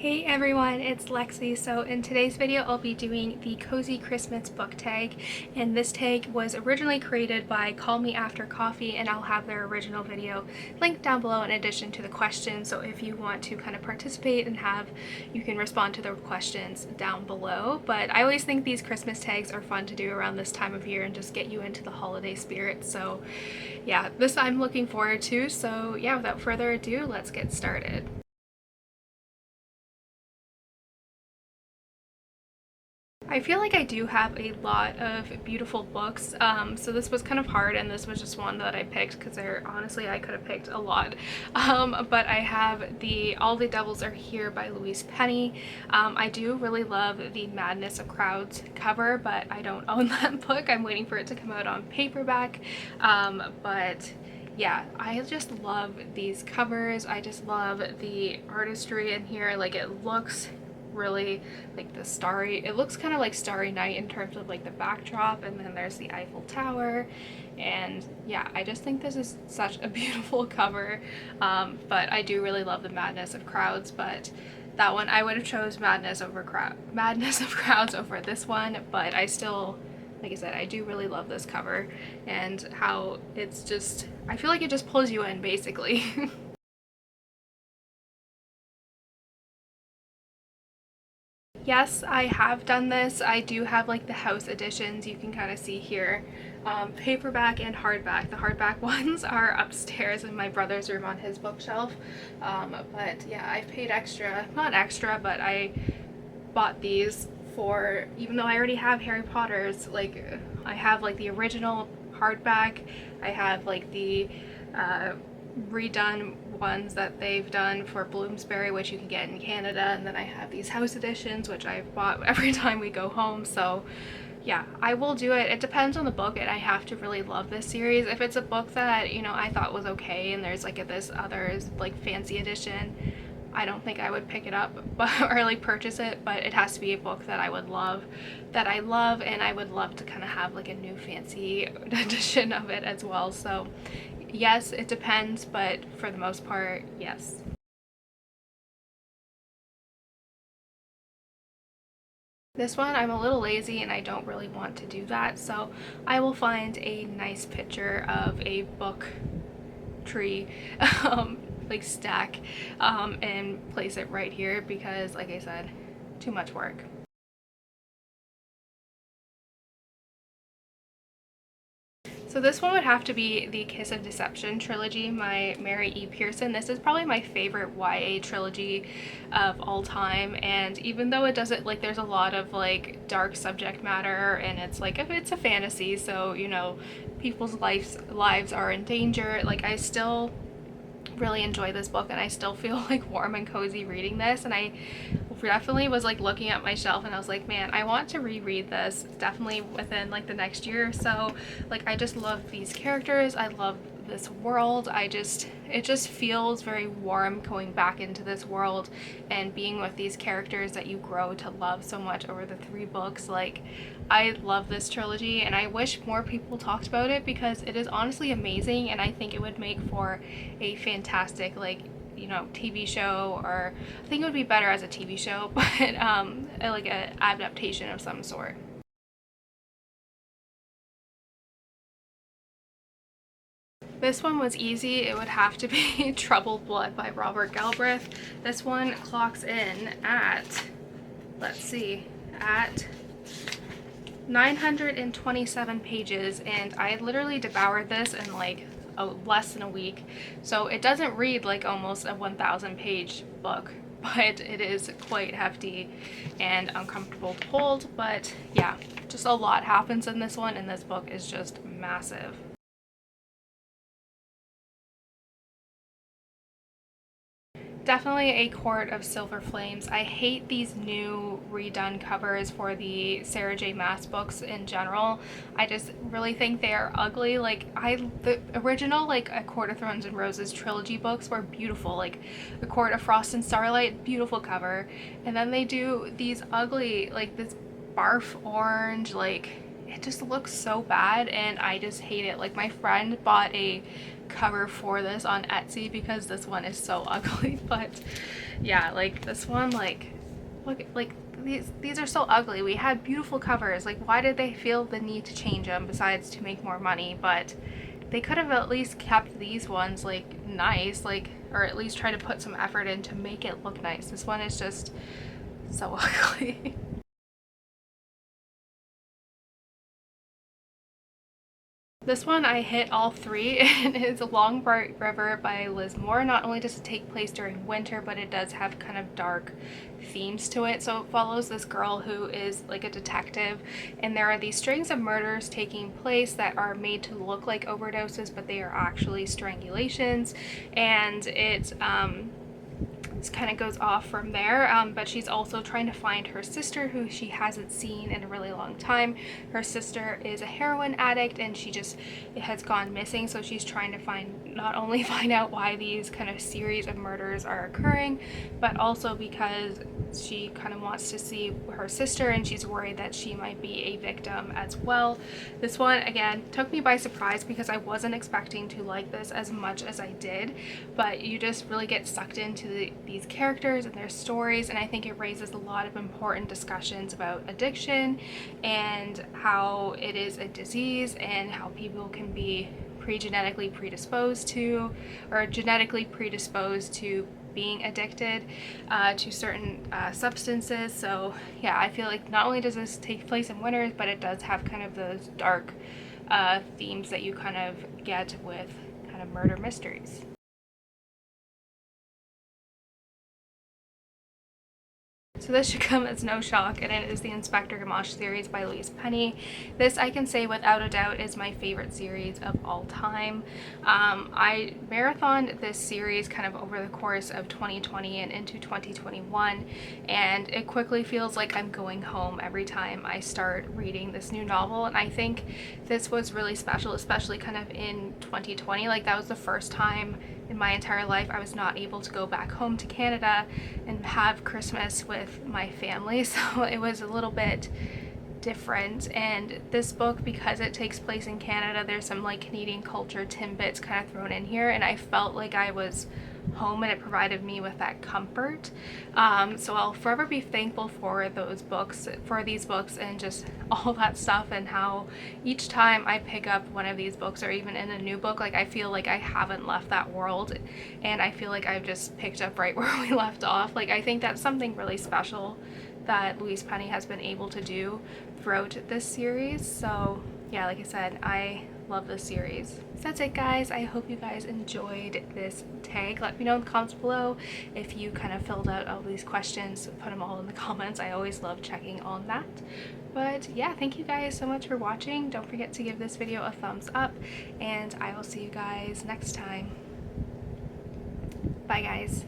Hey everyone, it's Lexie. So in today's video I'll be doing the Cozy Christmas book tag, and this tag was originally created by Call Me After Coffee, and I'll have their original video linked down below in addition to the questions. So if you want to kind of participate and you can respond to the questions down below. But I always think these Christmas tags are fun to do around this time of year and just get you into the holiday spirit. So yeah, this I'm looking forward to. So yeah, without further ado, let's get started. I feel like I do have a lot of beautiful books, so this was kind of hard, and this was just one that I picked because honestly I could have picked a lot. But I have All the Devils Are Here by Louise Penny. I do really love the Madness of Crowds cover, but I don't own that book. I'm waiting for it to come out on paperback. But yeah, I just love these covers. I just love the artistry in here. Like, it looks really like it looks kind of like Starry Night in terms of like the backdrop, and then there's the Eiffel Tower, and yeah, I just think this is such a beautiful cover. But I do really love the Madness of Crowds, but that one I would have chose Madness of Crowds over this one. But I still, like I said, I do really love this cover and how it's just, I feel like it just pulls you in basically. Yes, I have done this. I do have like the house editions, you can kind of see here, paperback and hardback. The hardback ones are upstairs in my brother's room on his bookshelf. But yeah, I've paid extra, not extra, but I bought these for, even though I already have Harry Potter's, like I have like the original hardback, I have like the redone ones that they've done for Bloomsbury, which you can get in Canada, and then I have these house editions which I've bought every time we go home. So yeah, I will do it. It depends on the book, and I have to really love this series. If it's a book that, you know, I thought was okay and there's like this other like fancy edition, I don't think I would pick it up or like purchase it, but it has to be a book that I would love, that I love, and I would love to kind of have like a new fancy edition of it as well. So yes, it depends, but for the most part, yes. This one, I'm a little lazy and I don't really want to do that, so I will find a nice picture of a book tree like stack, and place it right here because, like I said, too much work. So this one would have to be the Kiss of Deception trilogy by Mary E. Pearson. This is probably my favorite YA trilogy of all time, and even though it doesn't, like, there's a lot of like dark subject matter, and it's like, if it's a fantasy, so you know, people's lives are in danger, like I still really enjoy this book, and I still feel like warm and cozy reading this. And I definitely was like looking at my shelf and I was like, man, I want to reread this definitely within like the next year or so. Like, I just love these characters, I love this world. It just feels very warm going back into this world and being with these characters that you grow to love so much over the 3 books. Like, I love this trilogy, and I wish more people talked about it because it is honestly amazing, and I think it would make for a fantastic, like, you know, TV show, or I think it would be better as a TV show, but like an adaptation of some sort. This one was easy. It would have to be Troubled Blood by Robert Galbraith. This one clocks in at, let's see, at 927 pages, and I literally devoured this in like less than a week. So it doesn't read like almost a 1,000 page book, but it is quite hefty and uncomfortable to hold. But yeah, just a lot happens in this one, and this book is just massive. Definitely A Court of Silver Flames. I hate these new redone covers for the Sarah J Maas books in general. I just really think they are ugly. Like, the original like A Court of Thorns and Roses trilogy books were beautiful. Like A Court of Frost and Starlight, beautiful cover. And then they do these ugly, like this barf orange, like it just looks so bad, and I just hate it. Like, my friend bought a cover for this on Etsy because this one is so ugly. But yeah, like this one, like look, like these are so ugly. We had beautiful covers. Like, why did they feel the need to change them besides to make more money? But they could have at least kept these ones like nice, like, or at least try to put some effort in to make it look nice. This one is just so ugly. This one I hit all three, and it's A Long Bright River by Liz Moore. Not only does it take place during winter, but it does have kind of dark themes to it. So it follows this girl who is like a detective, and there are these strings of murders taking place that are made to look like overdoses, but they are actually strangulations, and it kind of goes off from there. But she's also trying to find her sister, who she hasn't seen in a really long time. Her sister is a heroin addict, and she just has gone missing, so she's trying to not only find out why these kind of series of murders are occurring, but also because she kind of wants to see her sister, and she's worried that she might be a victim as well. This one, again, took me by surprise because I wasn't expecting to like this as much as I did, but you just really get sucked into these characters and their stories, and I think it raises a lot of important discussions about addiction and how it is a disease and how people can be genetically predisposed to being addicted to certain substances. So yeah, I feel like not only does this take place in winters, but it does have kind of those dark themes that you kind of get with kind of murder mysteries. So this should come as no shock, and it is the Inspector Gamache series by Louise Penny. This, I can say without a doubt, is my favorite series of all time. I marathoned this series kind of over the course of 2020 and into 2021, and it quickly feels like I'm going home every time I start reading this new novel. And I think this was really special, especially kind of in 2020. Like, that was the first time in my entire life I was not able to go back home to Canada and have Christmas with my family, so it was a little bit different. And this book, because it takes place in Canada, there's some like Canadian culture tidbits kind of thrown in here, and I felt like I was home, and it provided me with that comfort. So I'll forever be thankful for these books and just all that stuff, and how each time I pick up one of these books, or even in a new book, like I feel like I haven't left that world, and I feel like I've just picked up right where we left off. Like, I think that's something really special that Louise Penny has been able to do throughout this series. So yeah, like I said, I love this series. So that's it, guys. I hope you guys enjoyed this tag. Let me know in the comments below if you kind of filled out all these questions. Put them all in the comments. I always love checking on that. But yeah, thank you guys so much for watching. Don't forget to give this video a thumbs up, and I will see you guys next time. Bye, guys.